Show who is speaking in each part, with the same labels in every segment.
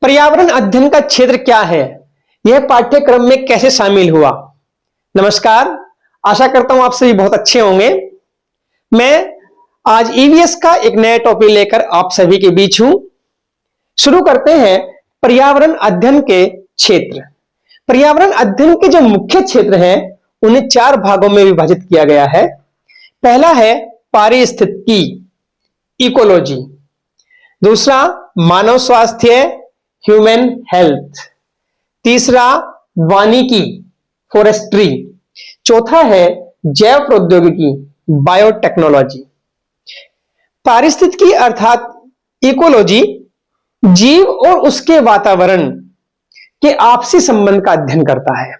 Speaker 1: पर्यावरण अध्ययन का क्षेत्र क्या है, यह पाठ्यक्रम में कैसे शामिल हुआ। नमस्कार, आशा करता हूं आप सभी बहुत अच्छे होंगे। मैं आज ईवीएस का एक नया टॉपिक लेकर आप सभी के बीच हूं। शुरू करते हैं पर्यावरण अध्ययन के क्षेत्र। पर्यावरण अध्ययन के जो मुख्य क्षेत्र हैं उन्हें 4 भागों में विभाजित किया गया है। पहला है पारिस्थितिकी, इकोलॉजी। दूसरा मानव स्वास्थ्य, ह्यूमन हेल्थ। तीसरा वानिकी, फॉरेस्ट्री। चौथा है जैव प्रौद्योगिकी, बायोटेक्नोलॉजी। पारिस्थितिकी अर्थात इकोलॉजी जीव और उसके वातावरण के आपसी संबंध का अध्ययन करता है।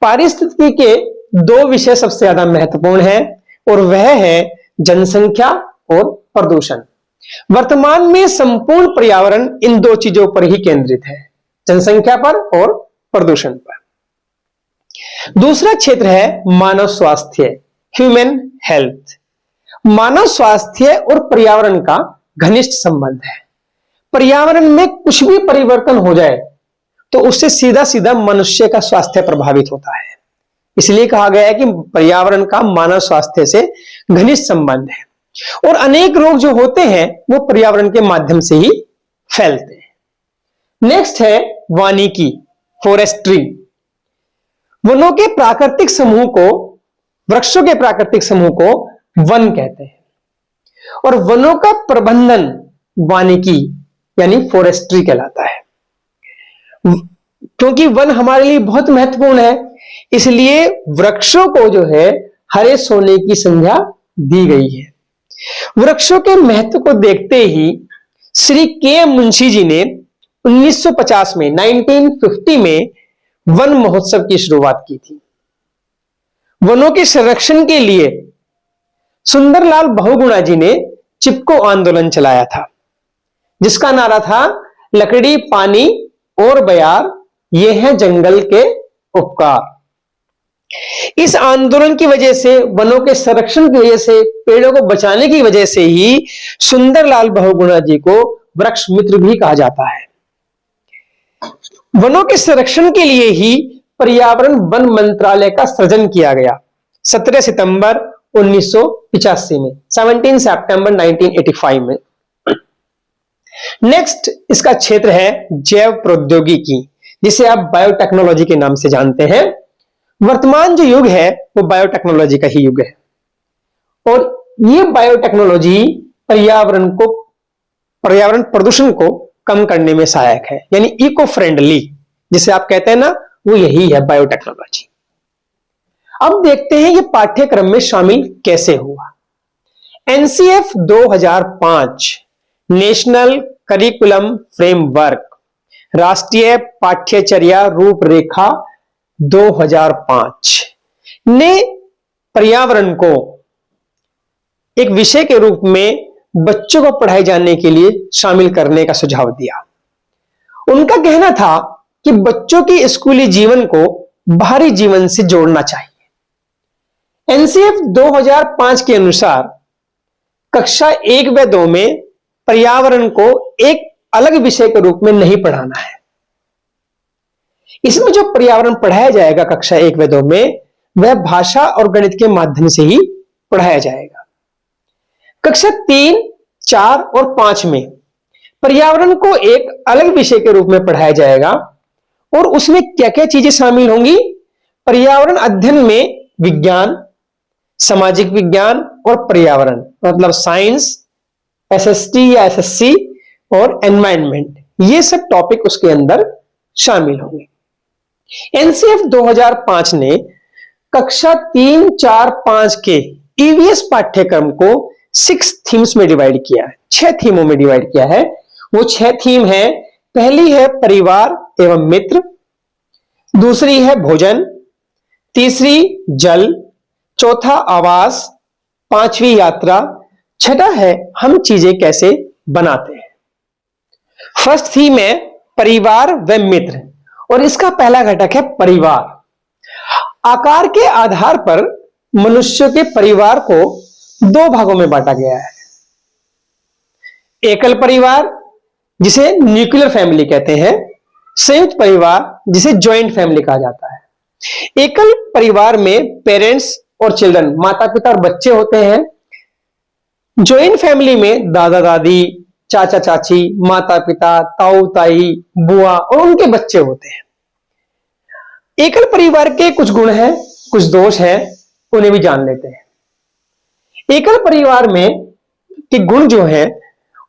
Speaker 1: पारिस्थितिकी के 2 विषय सबसे ज्यादा महत्वपूर्ण हैं और वह है जनसंख्या और प्रदूषण। वर्तमान में संपूर्ण पर्यावरण इन 2 चीजों पर ही केंद्रित है, जनसंख्या पर और प्रदूषण पर। दूसरा क्षेत्र है मानव स्वास्थ्य, ह्यूमन हेल्थ। मानव स्वास्थ्य और पर्यावरण का घनिष्ठ संबंध है। पर्यावरण में कुछ भी परिवर्तन हो जाए तो उससे सीधा सीधा मनुष्य का स्वास्थ्य प्रभावित होता है। इसलिए कहा गया है कि पर्यावरण का मानव स्वास्थ्य से घनिष्ठ संबंध है और अनेक रोग जो होते हैं वो पर्यावरण के माध्यम से ही फैलते हैं। नेक्स्ट है वानिकी, फॉरेस्ट्री। वनों के प्राकृतिक समूह को, वृक्षों के प्राकृतिक समूह को वन कहते हैं और वनों का प्रबंधन वानिकी यानी फॉरेस्ट्री कहलाता है। क्योंकि वन हमारे लिए बहुत महत्वपूर्ण है, इसलिए वृक्षों को जो है हरे सोने की संज्ञा दी गई है। वृक्षों के महत्व को देखते ही श्री के मुंशी जी ने 1950 में 1950 में वन महोत्सव की शुरुआत की थी। वनों के संरक्षण के लिए सुंदरलाल बहुगुणा जी ने चिपको आंदोलन चलाया था, जिसका नारा था लकड़ी, पानी और बयार, ये हैं जंगल के उपकार। इस आंदोलन की वजह से, वनों के संरक्षण की वजह से, पेड़ों को बचाने की वजह से ही सुंदरलाल बहुगुणा जी को वृक्ष मित्र भी कहा जाता है। वनों के संरक्षण के लिए ही पर्यावरण वन मंत्रालय का सृजन किया गया 17 सितंबर 1985 में, 17 सितंबर 1985 में। नेक्स्ट इसका क्षेत्र है जैव प्रौद्योगिकी, जिसे आप बायोटेक्नोलॉजी के नाम से जानते हैं। वर्तमान जो युग है वो बायोटेक्नोलॉजी का ही युग है और ये बायोटेक्नोलॉजी पर्यावरण प्रदूषण को कम करने में सहायक है, यानी इको फ्रेंडली जिसे आप कहते हैं ना, वो यही है बायोटेक्नोलॉजी। अब देखते हैं ये पाठ्यक्रम में शामिल कैसे हुआ। एनसीएफ 2005 नेशनल करिकुलम फ्रेमवर्क, राष्ट्रीय पाठ्यचर्या रूपरेखा 2005 ने पर्यावरण को एक विषय के रूप में बच्चों को पढ़ाए जाने के लिए शामिल करने का सुझाव दिया। उनका कहना था कि बच्चों के स्कूली जीवन को बाहरी जीवन से जोड़ना चाहिए। एनसीएफ 2005 के अनुसार कक्षा 1 व 2 में पर्यावरण को एक अलग विषय के रूप में नहीं पढ़ाना है। इसमें जो पर्यावरण पढ़ाया जाएगा कक्षा 1 व 2 में, वह भाषा और गणित के माध्यम से ही पढ़ाया जाएगा। कक्षा 3, 4 और 5 में पर्यावरण को एक अलग विषय के रूप में पढ़ाया जाएगा और उसमें क्या क्या चीजें शामिल होंगी। पर्यावरण अध्ययन में विज्ञान, सामाजिक विज्ञान और पर्यावरण, मतलब साइंस, एसएसटी या एसएससी और एनवायरनमेंट, ये सब टॉपिक उसके अंदर शामिल होंगे। एनसीएफ 2005 ने कक्षा 3, 4, 5 के ईवीएस पाठ्यक्रम को 6 थीम्स में डिवाइड किया है, 6 थीमों में डिवाइड किया है। वो 6 थीम है। पहली है परिवार एवं मित्र, दूसरी है भोजन, तीसरी जल, चौथा आवास, 5वीं यात्रा, छठा है हम चीजें कैसे बनाते हैं। फर्स्ट थीम है परिवार व मित्र और इसका पहला घटक है परिवार। आकार के आधार पर मनुष्य के परिवार को 2 भागों में बांटा गया है, एकल परिवार जिसे न्यूक्लियर फैमिली कहते हैं, संयुक्त परिवार जिसे जॉइंट फैमिली कहा जाता है। एकल परिवार में पेरेंट्स और चिल्ड्रन, माता पिता और बच्चे होते हैं। जॉइंट फैमिली में दादा दादी, चाचा चाची, माता पिता, ताऊ ताई, बुआ और उनके बच्चे होते हैं। एकल परिवार के कुछ गुण हैं, कुछ दोष हैं, उन्हें भी जान लेते हैं। एकल परिवार में के गुण जो हैं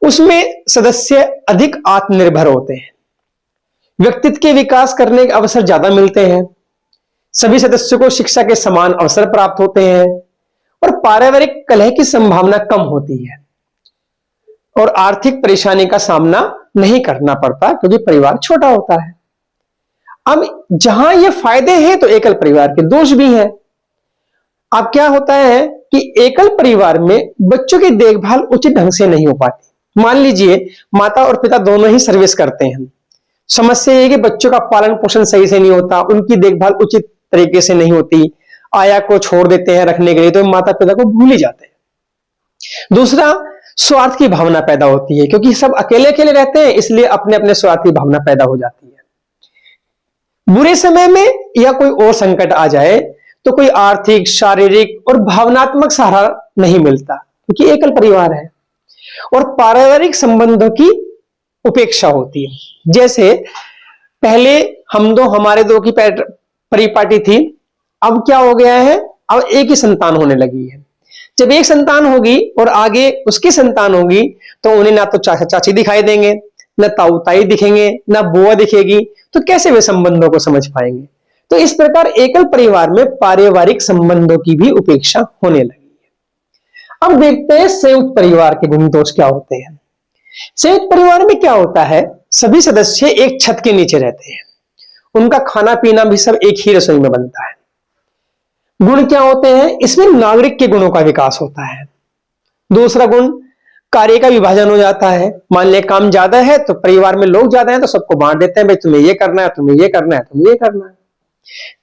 Speaker 1: उसमें सदस्य अधिक आत्मनिर्भर होते हैं, व्यक्तित्व के विकास करने के अवसर ज्यादा मिलते हैं, सभी सदस्यों को शिक्षा के समान अवसर प्राप्त होते हैं और पारिवारिक कलह की संभावना कम होती है और आर्थिक परेशानी का सामना नहीं करना पड़ता क्योंकि परिवार छोटा होता है। अब जहां ये फायदे हैं तो एकल परिवार के दोष भी हैं। अब क्या होता है कि एकल परिवार में बच्चों की देखभाल उचित ढंग से नहीं हो पाती। मान लीजिए माता और पिता दोनों ही सर्विस करते हैं, समस्या ये कि बच्चों का पालन पोषण सही से नहीं होता, उनकी देखभाल उचित तरीके से नहीं होती, आया को छोड़ देते हैं रखने के लिए, तो माता पिता को भूल ही जाते हैं। दूसरा, स्वार्थ की भावना पैदा होती है, क्योंकि सब अकेले अकेले रहते हैं इसलिए अपने अपने स्वार्थ की भावना पैदा हो जाती है। बुरे समय में या कोई और संकट आ जाए तो कोई आर्थिक, शारीरिक और भावनात्मक सहारा नहीं मिलता क्योंकि एकल परिवार है। और पारिवारिक संबंधों की उपेक्षा होती है। जैसे पहले हमारे दो की परिपाटी थी, अब क्या हो गया है, अब एक ही संतान होने लगी है। जब एक संतान होगी और आगे उसकी संतान होगी तो उन्हें ना तो चाचा चाची दिखाई देंगे, ना ताऊ ताई दिखेंगे, ना बुआ दिखेगी, तो कैसे वे संबंधों को समझ पाएंगे। तो इस प्रकार एकल परिवार में पारिवारिक संबंधों की भी उपेक्षा होने लगी है। अब देखते हैं संयुक्त परिवार के गुण दोष क्या होते हैं। संयुक्त परिवार में क्या होता है, सभी सदस्य एक छत के नीचे रहते हैं, उनका खाना पीना भी सब एक ही रसोई में बनता है। गुण क्या होते हैं, इसमें नागरिक के गुणों का विकास होता है। दूसरा गुण, कार्य का विभाजन हो जाता है। मान ले काम ज्यादा है तो परिवार में लोग ज्यादा हैं तो सबको बांट देते हैं, भाई तुम्हें ये करना है, तुम्हें ये करना है, तुम्हें ये करना है।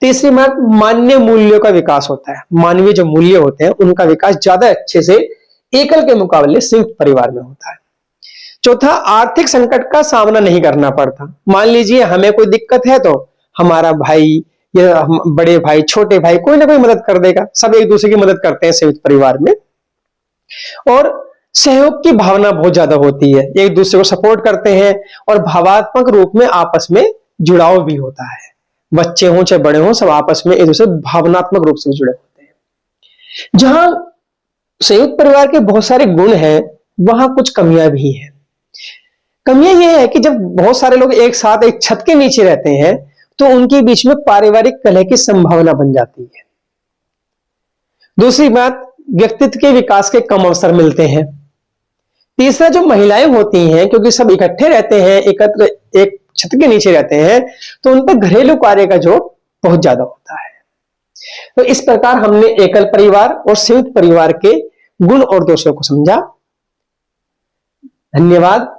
Speaker 1: तीसरी बात, मान्य मूल्यों का विकास होता है। मानवीय जो मूल्य होते हैं उनका विकास ज्यादा अच्छे से एकल के मुकाबले संयुक्त परिवार में होता है। चौथा, आर्थिक संकट का सामना नहीं करना पड़ता। मान लीजिए हमें कोई दिक्कत है तो हमारा भाई या बड़े भाई, छोटे भाई, कोई ना कोई मदद कर देगा। सब एक दूसरे की मदद करते हैं संयुक्त परिवार में। और सहयोग की भावना बहुत ज्यादा होती है, एक दूसरे को सपोर्ट करते हैं और भावात्मक रूप में आपस में जुड़ाव भी होता है। बच्चे हों चाहे बड़े हों, सब आपस में एक दूसरे भावनात्मक रूप से जुड़े होते हैं। जहां संयुक्त परिवार के बहुत सारे गुण हैं वहां कुछ कमियां भी हैं। कमियां यह है कि जब बहुत सारे लोग एक साथ एक छत के नीचे रहते हैं तो उनके बीच में पारिवारिक कलह की संभावना बन जाती है। दूसरी बात, व्यक्तित्व के विकास के कम अवसर मिलते हैं। तीसरा, जो महिलाएं होती हैं क्योंकि सब इकट्ठे रहते हैं, एकत्र एक छत के नीचे रहते हैं, तो उन पर घरेलू कार्य का जोर बहुत ज्यादा होता है। तो इस प्रकार हमने एकल परिवार और संयुक्त परिवार के गुण और दोषों को समझा। धन्यवाद।